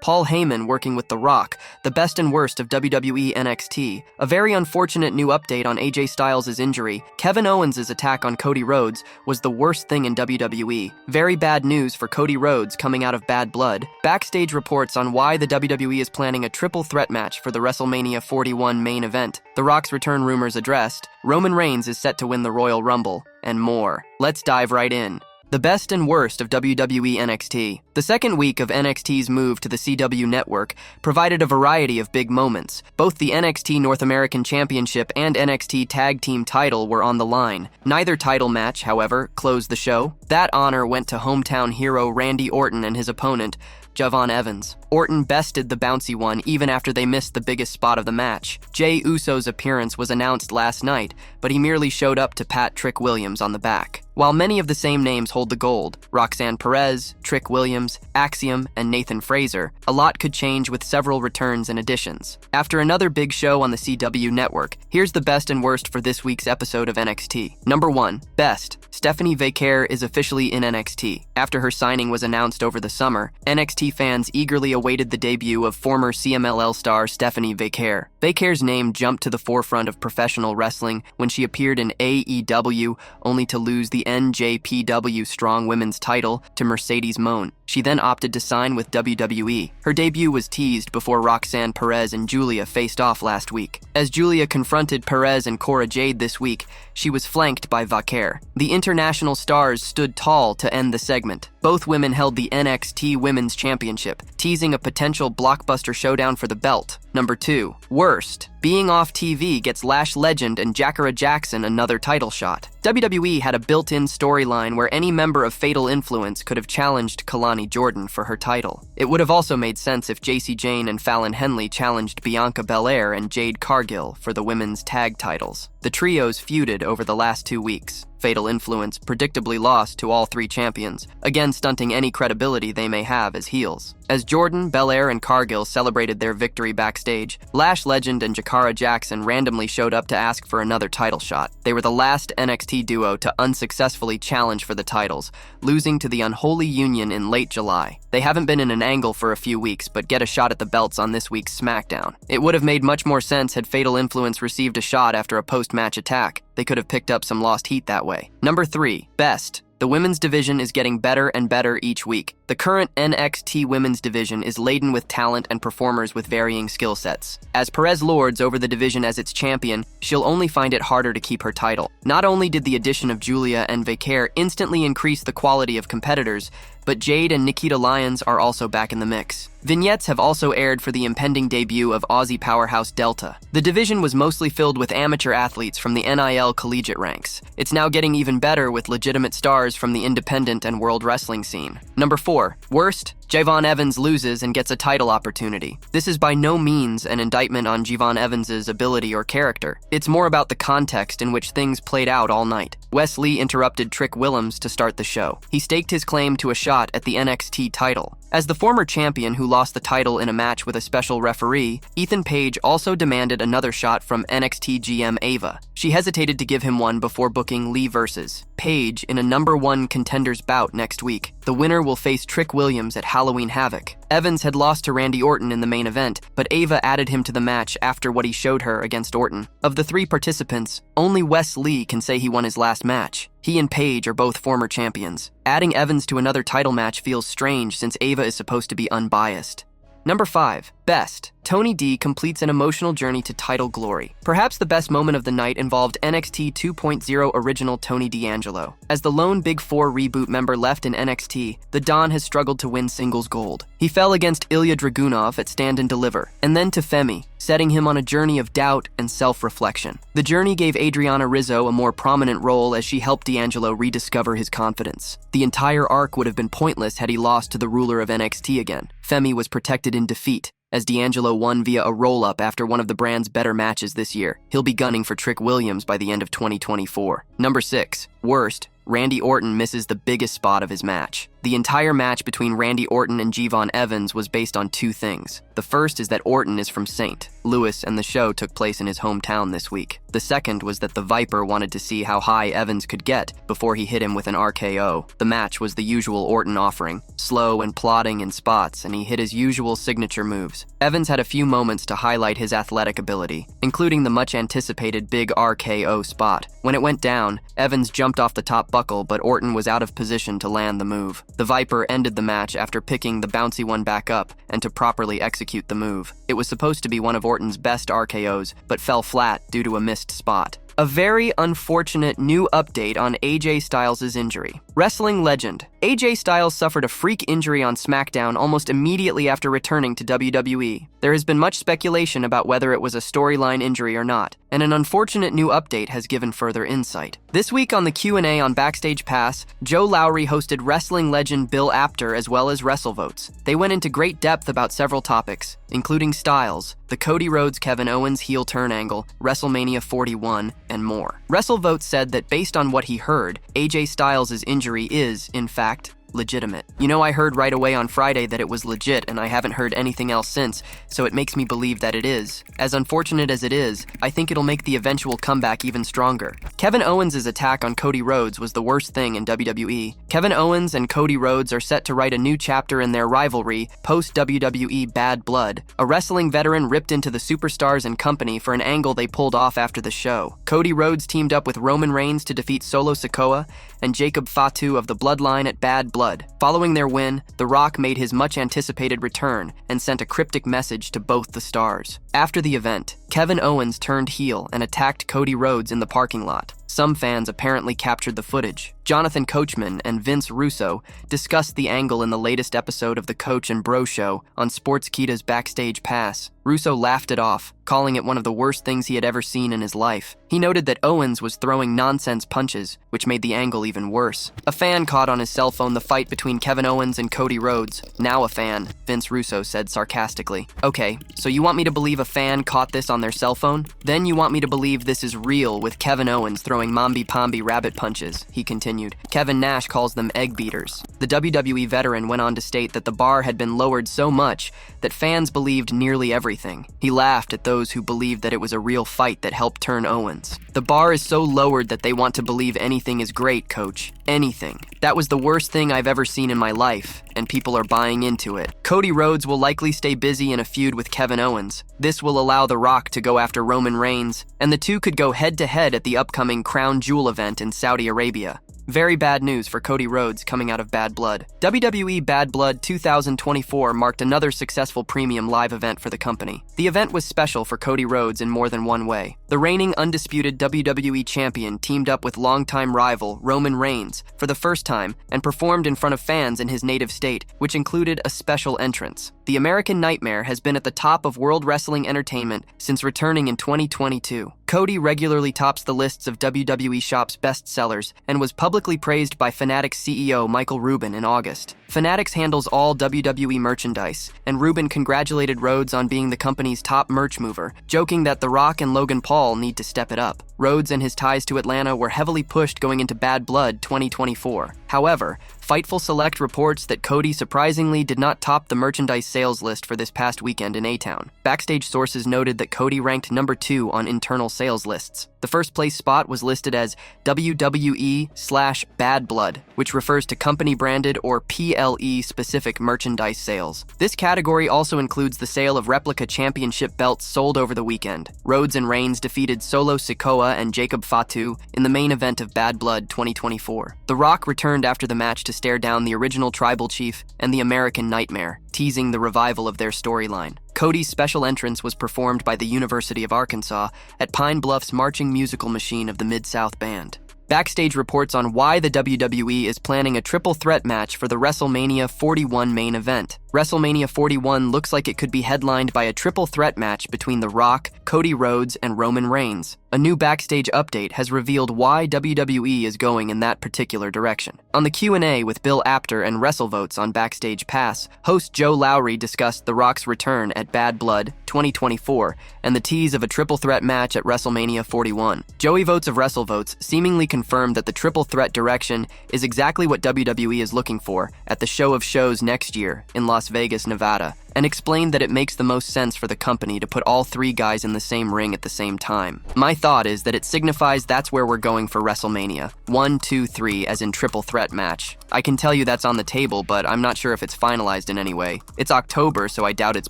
Paul Heyman working with The Rock, the best and worst of WWE NXT, a very unfortunate new update on AJ Styles' injury, Kevin Owens' attack on Cody Rhodes was the worst thing in WWE. Very bad news for Cody Rhodes coming out of bad blood. Backstage reports on why the WWE is planning a triple threat match for the WrestleMania 41 main event. The Rock's return rumors addressed, Roman Reigns is set to win the Royal Rumble, and more. Let's dive right in. The best and worst of WWE NXT. The second week of NXT's move to the CW network provided a variety of big moments. Both the NXT North American Championship and NXT Tag Team title were on the line. Neither title match, however, closed the show. That honor went to hometown hero Randy Orton and his opponent, Javon Evans. Orton bested the bouncy one even after they missed the biggest spot of the match. Jey Uso's appearance was announced last night, but he merely showed up to pat Trick Williams on the back. While many of the same names hold the gold, Roxanne Perez, Trick Williams, Axiom, and Nathan Fraser, a lot could change with several returns and additions. After another big show on the CW network, here's the best and worst for this week's episode of NXT. Number 1. Best. Stephanie Vaquer is officially in NXT. After her signing was announced over the summer, NXT fans eagerly awaited the debut of former CMLL star Stephanie Vaquer. Vaquer's name jumped to the forefront of professional wrestling when she appeared in AEW, only to lose the NJPW Strong Women's title to Mercedes Moné. She then opted to sign with WWE. Her debut was teased before Roxanne Perez and Julia faced off last week. As Julia confronted Perez and Cora Jade this week, she was flanked by Vaquer. The international stars stood tall to end the segment. Both women held the NXT Women's Championship, teasing a potential blockbuster showdown for the belt. Number 2. Worst. Being off TV gets Lash legend and Jakara Jackson another title shot. WWE had a built-in storyline where any member of Fatal Influence could have challenged Kalani Jordan for her title. It would have also made sense if Jacy Jayne and Fallon Henley challenged Bianca Belair and Jade Cargill for the women's tag titles. The trios feuded over the last 2 weeks. Fatal Influence predictably lost to all 3 champions, again stunting any credibility they may have as heels. As Jordan, Belair, and Cargill celebrated their victory backstage, Lash legend and Jakara Jackson randomly showed up to ask for another title shot. They were the last NXT duo to unsuccessfully challenge for the titles, losing to the Unholy Union in late July. They haven't been in an angle for a few weeks, but get a shot at the belts on this week's SmackDown. It would have made much more sense had Fatal Influence received a shot after a post-match attack. They could have picked up some lost heat that way. Number 3. Best. The women's division is getting better and better each week. The current NXT women's division is laden with talent and performers with varying skill sets. As Perez lords over the division as its champion, she'll only find it harder to keep her title. Not only did the addition of Julia and Vaquer instantly increase the quality of competitors, but Jade and Nikita Lyons are also back in the mix. Vignettes have also aired for the impending debut of Aussie powerhouse Delta. The division was mostly filled with amateur athletes from the NIL collegiate ranks. It's now getting even better with legitimate stars from the independent and world wrestling scene. Number 4. Worst. Javon Evans loses and gets a title opportunity. This is by no means an indictment on Javon Evans' ability or character. It's more about the context in which things played out all night. Wes Lee interrupted Trick Williams to start the show. He staked his claim to a shot at the NXT title. As the former champion who lost the title in a match with a special referee, Ethan Page also demanded another shot from NXT GM Ava. She hesitated to give him one before booking Lee versus Page in a number 1 contenders bout next week. The winner will face Trick Williams at Halloween Havoc. Evans had lost to Randy Orton in the main event, but Ava added him to the match after what he showed her against Orton. Of the 3 participants, only Wes Lee can say he won his last match. He and Page are both former champions. Adding Evans to another title match feels strange since Ava is supposed to be unbiased. Number 5. Best. Tony D completes an emotional journey to title glory. Perhaps the best moment of the night involved NXT 2.0 original Tony D'Angelo. As the lone Big 4 reboot member left in NXT, the Don has struggled to win singles gold. He fell against Ilya Dragunov at Stand and Deliver, and then to Femi, setting him on a journey of doubt and self-reflection. The journey gave Adriana Rizzo a more prominent role as she helped D'Angelo rediscover his confidence. The entire arc would have been pointless had he lost to the ruler of NXT again. Femi was protected in defeat, as D'Angelo won via a roll-up after one of the brand's better matches this year. He'll be gunning for Trick Williams by the end of 2024. Number 6. Worst. Randy Orton misses the biggest spot of his match. The entire match between Randy Orton and Javon Evans was based on two things. The first is that Orton is from St. Louis and the show took place in his hometown this week. The second was that the Viper wanted to see how high Evans could get before he hit him with an RKO. The match was the usual Orton offering, slow and plodding in spots, and he hit his usual signature moves. Evans had a few moments to highlight his athletic ability, including the much-anticipated big RKO spot. When it went down, Evans jumped off the top buckle, but Orton was out of position to land the move. The Viper ended the match after picking the bouncy one back up and to properly execute the move. It was supposed to be one of Orton's best RKOs, but fell flat due to a missed spot. A very unfortunate new update on AJ Styles' injury. Wrestling legend AJ Styles suffered a freak injury on SmackDown almost immediately after returning to WWE. There has been much speculation about whether it was a storyline injury or not, and an unfortunate new update has given further insight. This week on the Q&A on Backstage Pass, Joe Lowry hosted wrestling legend Bill Apter as well as WrestleVotes. They went into great depth about several topics, including Styles, the Cody Rhodes Kevin Owens heel turn angle, WrestleMania 41, and more. WrestleVotes said that based on what he heard, AJ Styles' injury is, in fact, legitimate. You know, I heard right away on Friday that it was legit, and I haven't heard anything else since, so it makes me believe that it is. As unfortunate as it is, I think it'll make the eventual comeback even stronger. Kevin Owens' attack on Cody Rhodes was the worst thing in WWE. Kevin Owens and Cody Rhodes are set to write a new chapter in their rivalry post-WWE Bad Blood. A wrestling veteran ripped into the Superstars and Company for an angle they pulled off after the show. Cody Rhodes teamed up with Roman Reigns to defeat Solo Sikoa and Jacob Fatu of the Bloodline at Bad Blood. Following their win, The Rock made his much-anticipated return and sent a cryptic message to both the stars. After the event, Kevin Owens turned heel and attacked Cody Rhodes in the parking lot. Some fans apparently captured the footage. Jonathan Coachman and Vince Russo discussed the angle in the latest episode of the Coach and Bro Show on Sportskeeda's Backstage Pass. Russo laughed it off, calling it one of the worst things he had ever seen in his life. He noted that Owens was throwing nonsense punches, which made the angle even worse. A fan caught on his cell phone the fight between Kevin Owens and Cody Rhodes. Now a fan, Vince Russo said sarcastically. Okay, so you want me to believe a fan caught this on their cell phone? Then you want me to believe this is real with Kevin Owens throwing mambi-pambi rabbit punches, he continued. Kevin Nash calls them egg beaters. The WWE veteran went on to state that the bar had been lowered so much that fans believed nearly everything. He laughed at those who believed that it was a real fight that helped turn Owens. The bar is so lowered that they want to believe anything is great, Coach. Anything. That was the worst thing I've ever seen in my life, and people are buying into it. Cody Rhodes will likely stay busy in a feud with Kevin Owens. This will allow The Rock to go after Roman Reigns, and the two could go head-to-head at the upcoming Crown Jewel event in Saudi Arabia. Very bad news for Cody Rhodes coming out of Bad Blood. WWE Bad Blood 2024 marked another successful premium live event for the company. The event was special for Cody Rhodes in more than one way. The reigning undisputed WWE champion teamed up with longtime rival Roman Reigns for the first time and performed in front of fans in his native state, which included a special entrance. The American Nightmare has been at the top of World Wrestling Entertainment since returning in 2022. Cody regularly tops the lists of WWE Shop's best sellers and was publicly praised by Fanatics CEO Michael Rubin in August. Fanatics handles all WWE merchandise, and Rubin congratulated Rhodes on being the company's top merch mover, joking that The Rock and Logan Paul need to step it up. Rhodes and his ties to Atlanta were heavily pushed going into Bad Blood 2024. However, Fightful Select reports that Cody surprisingly did not top the merchandise sales list for this past weekend in A-Town. Backstage sources noted that Cody ranked number 2 on internal sales lists. The first place spot was listed as WWE/Bad Blood, which refers to company-branded or PLE-specific merchandise sales. This category also includes the sale of replica championship belts sold over the weekend. Rhodes and Reigns defeated Solo Sikoa and Jacob Fatu in the main event of Bad Blood 2024. The Rock returned after the match to stare down the original Tribal Chief and the American Nightmare, teasing the revival of their storyline. Cody's special entrance was performed by the University of Arkansas at Pine Bluff's marching musical machine of the Mid-South Band. Backstage reports on why the WWE is planning a triple threat match for the WrestleMania 41 main event. WrestleMania 41 looks like it could be headlined by a triple threat match between The Rock, Cody Rhodes, and Roman Reigns. A new Backstage update has revealed why WWE is going in that particular direction. On the Q&A with Bill Apter and WrestleVotes on Backstage Pass, host Joe Lowry discussed The Rock's return at Bad Blood 2024 and the tease of a triple threat match at WrestleMania 41. Joey Votes of WrestleVotes seemingly confirmed that the triple threat direction is exactly what WWE is looking for at the Show of Shows next year in Las Vegas, Nevada, and explained that it makes the most sense for the company to put all three guys in the same ring at the same time. My thought is that it signifies that's where we're going for WrestleMania. 1, 2, 3 as in triple threat match. I can tell you that's on the table, but I'm not sure if it's finalized in any way. It's October, so I doubt it's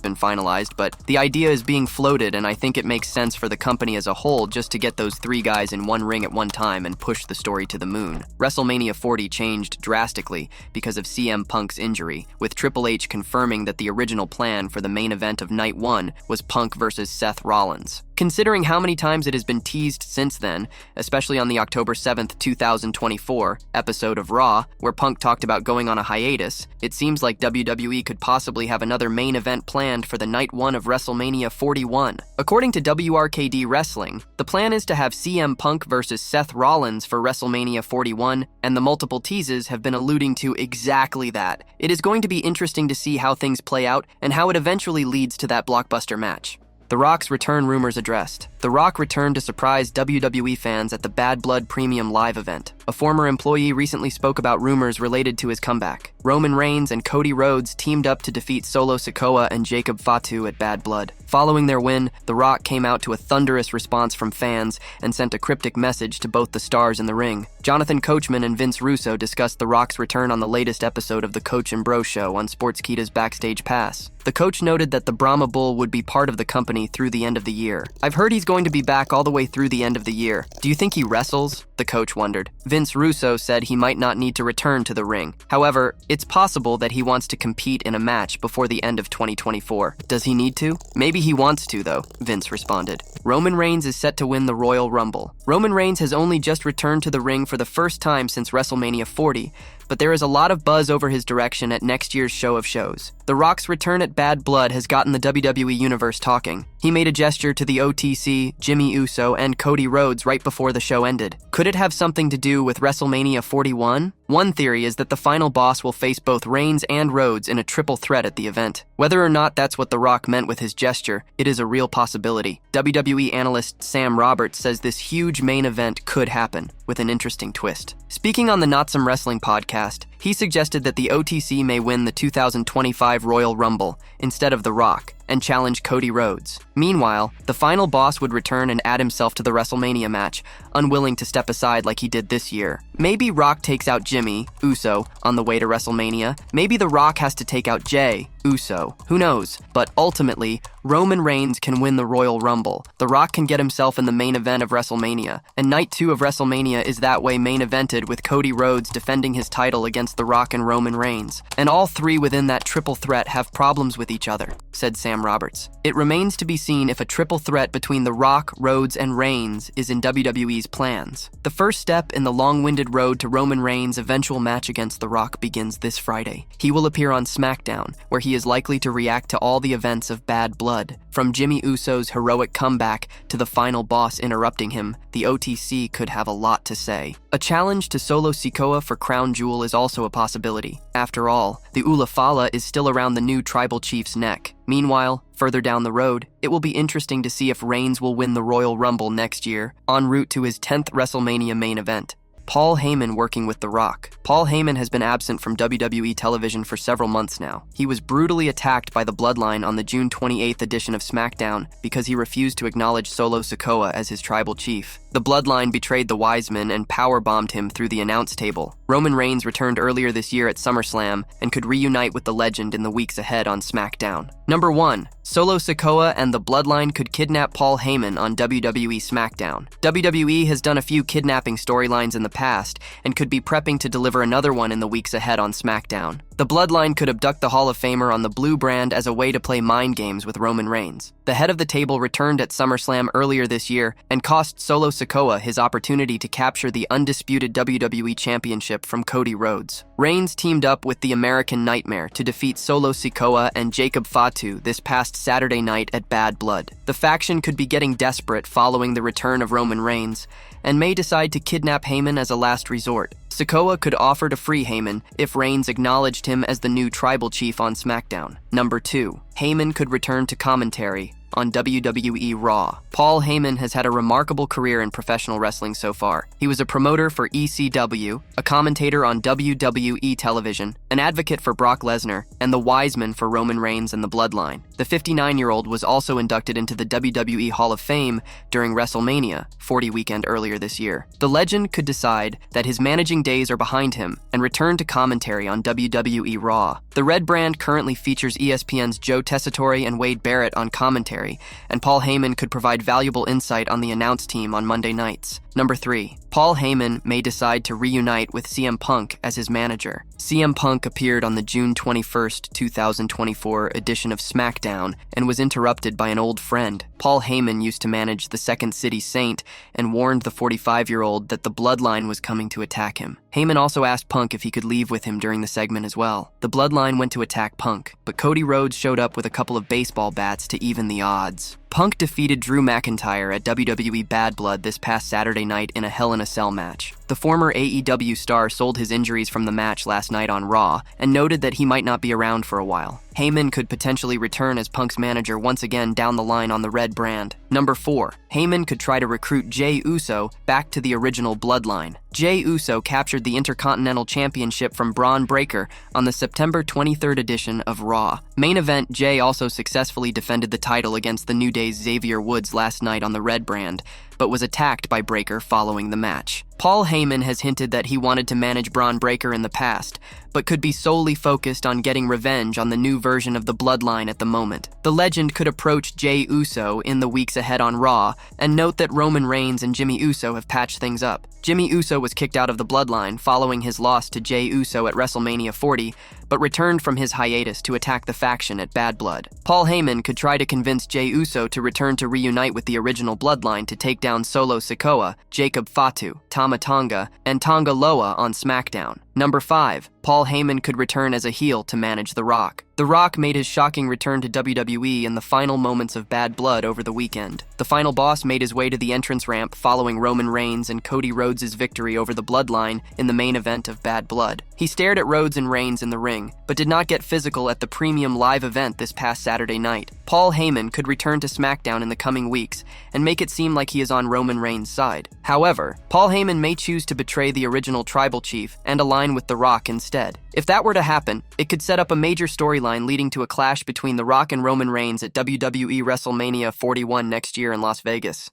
been finalized, but the idea is being floated, and I think it makes sense for the company as a whole just to get those three guys in one ring at one time and push the story to the moon. WrestleMania 40 changed drastically because of CM Punk's injury, with Triple H confirming that the original plan for the main event of Night 1 was Punk versus Seth Rollins. Considering how many times it has been teased since then, especially on the October 7th, 2024 episode of Raw, where Punk talked about going on a hiatus, it seems like WWE could possibly have another main event planned for the Night 1 of WrestleMania 41. According to WRKD Wrestling, the plan is to have CM Punk versus Seth Rollins for WrestleMania 41, and the multiple teases have been alluding to exactly that. It is going to be interesting to see how things play out and how it eventually leads to that blockbuster match. The Rock's return rumors addressed. The Rock returned to surprise WWE fans at the Bad Blood Premium Live event. A former employee recently spoke about rumors related to his comeback. Roman Reigns and Cody Rhodes teamed up to defeat Solo Sikoa and Jacob Fatu at Bad Blood. Following their win, The Rock came out to a thunderous response from fans and sent a cryptic message to both the stars in the ring. Jonathan Coachman and Vince Russo discussed The Rock's return on the latest episode of the Coach and Bro Show on Sportskeeda's Backstage Pass. The coach noted that the Brahma Bull would be part of the company through the end of the year. I've heard he's going to be back all the way through the end of the year. Do you think he wrestles? The coach wondered. Vince Russo said he might not need to return to the ring. However, it's possible that he wants to compete in a match before the end of 2024. Does he need to? Maybe he wants to, though, Vince responded. Roman Reigns is set to win the Royal Rumble. Roman Reigns has only just returned to the ring for the first time since WrestleMania 40, but there is a lot of buzz over his direction at next year's Show of Shows. The Rock's return at Bad Blood has gotten the WWE Universe talking. He made a gesture to the OTC, Jimmy Uso, and Cody Rhodes right before the show ended. Could it have something to do with WrestleMania 41? One theory is that the final boss will face both Reigns and Rhodes in a triple threat at the event. Whether or not that's what The Rock meant with his gesture, it is a real possibility. WWE analyst Sam Roberts says this huge main event could happen, with an interesting twist. Speaking on the Not Some Wrestling podcast, he suggested that the OTC may win the 2025 Royal Rumble instead of The Rock and challenge Cody Rhodes. Meanwhile, the final boss would return and add himself to the WrestleMania match, unwilling to step aside like he did this year. Maybe Rock takes out Jimmy Uso on the way to WrestleMania. Maybe The Rock has to take out Jey Uso. Who knows? But ultimately, Roman Reigns can win the Royal Rumble. The Rock can get himself in the main event of WrestleMania. And Night 2 of WrestleMania is that way main evented with Cody Rhodes defending his title against The Rock and Roman Reigns. And all three within that triple threat have problems with each other, said Sam Roberts. It remains to be seen if a triple threat between The Rock, Rhodes, and Reigns is in WWE's plans. The first step in the long-winded road to Roman Reigns' eventual match against The Rock begins this Friday. He will appear on SmackDown, where he is likely to react to all the events of Bad Blood. From Jimmy Uso's heroic comeback to the final boss interrupting him, the OTC could have a lot to say. A challenge to Solo Sikoa for Crown Jewel is also a possibility. After all, the Ulafala is still around the new tribal chief's neck. Meanwhile, further down the road, it will be interesting to see if Reigns will win the Royal Rumble next year, en route to his 10th WrestleMania main event. Paul Heyman working with The Rock. Paul Heyman has been absent from WWE television for several months now. He was brutally attacked by the Bloodline on the June 28th edition of SmackDown because he refused to acknowledge Solo Sikoa as his tribal chief. The Bloodline betrayed the Wise Men and powerbombed him through the announce table. Roman Reigns returned earlier this year at SummerSlam and could reunite with the legend in the weeks ahead on SmackDown. Number 1. Solo Sikoa and the Bloodline could kidnap Paul Heyman on WWE SmackDown. WWE has done a few kidnapping storylines in the past and could be prepping to deliver another one in the weeks ahead on SmackDown. The Bloodline could abduct the Hall of Famer on the Blue brand as a way to play mind games with Roman Reigns. The head of the table returned at SummerSlam earlier this year and cost Solo Sikoa his opportunity to capture the undisputed WWE Championship from Cody Rhodes. Reigns teamed up with the American Nightmare to defeat Solo Sikoa and Jacob Fatu this past Saturday night at Bad Blood. The faction could be getting desperate following the return of Roman Reigns, and may decide to kidnap Heyman as a last resort. Sikoa could offer to free Heyman if Reigns acknowledged him as the new tribal chief on SmackDown. Number 2. Heyman could return to commentary on WWE Raw. Paul Heyman has had a remarkable career in professional wrestling so far. He was a promoter for ECW, a commentator on WWE television, an advocate for Brock Lesnar, and the Wiseman for Roman Reigns and the Bloodline. The 59-year-old was also inducted into the WWE Hall of Fame during WrestleMania 40 weekend earlier this year. The legend could decide that his managing days are behind him and return to commentary on WWE Raw. The Red brand currently features ESPN's Joe Tessitore and Wade Barrett on commentary, and Paul Heyman could provide valuable insight on the announce team on Monday nights. Number 3. Paul Heyman may decide to reunite with CM Punk as his manager. CM Punk appeared on the June 21, 2024 edition of SmackDown and was interrupted by an old friend. Paul Heyman used to manage the Second City Saint and warned the 45-year-old that the Bloodline was coming to attack him. Heyman also asked Punk if he could leave with him during the segment as well. The Bloodline went to attack Punk, but Cody Rhodes showed up with a couple of baseball bats to even the odds. Punk defeated Drew McIntyre at WWE Bad Blood this past Saturday night in a Hell in a Cell match. The former AEW star sold his injuries from the match last night on Raw and noted that he might not be around for a while. Heyman could potentially return as Punk's manager once again down the line on the Red brand. Number 4. Heyman could try to recruit Jey Uso back to the original Bloodline. Jey Uso captured the Intercontinental Championship from Braun Breaker on the September 23rd edition of Raw. Main event, Jey also successfully defended the title against the New Day's Xavier Woods last night on the Red brand, but was attacked by Breaker following the match. Paul Heyman has hinted that he wanted to manage Braun Breaker in the past, but could be solely focused on getting revenge on the new version of the Bloodline at the moment. The legend could approach Jey Uso in the weeks ahead on Raw and note that Roman Reigns and Jimmy Uso have patched things up. Jimmy Uso was kicked out of the Bloodline following his loss to Jey Uso at WrestleMania 40, but returned from his hiatus to attack the faction at Bad Blood. Paul Heyman could try to convince Jey Uso to return to reunite with the original Bloodline to take down Solo Sikoa, Jacob Fatu, Tama Tonga, and Tonga Loa on SmackDown. Number 5. Paul Heyman could return as a heel to manage The Rock. The Rock made his shocking return to WWE in the final moments of Bad Blood over the weekend. The final boss made his way to the entrance ramp following Roman Reigns and Cody Rhodes' victory over the Bloodline in the main event of Bad Blood. He stared at Rhodes and Reigns in the ring, but did not get physical at the premium live event this past Saturday night. Paul Heyman could return to SmackDown in the coming weeks and make it seem like he is on Roman Reigns' side. However, Paul Heyman may choose to betray the original tribal chief and align with The Rock instead. If that were to happen, it could set up a major storyline leading to a clash between The Rock and Roman Reigns at WWE WrestleMania 41 next year in Las Vegas.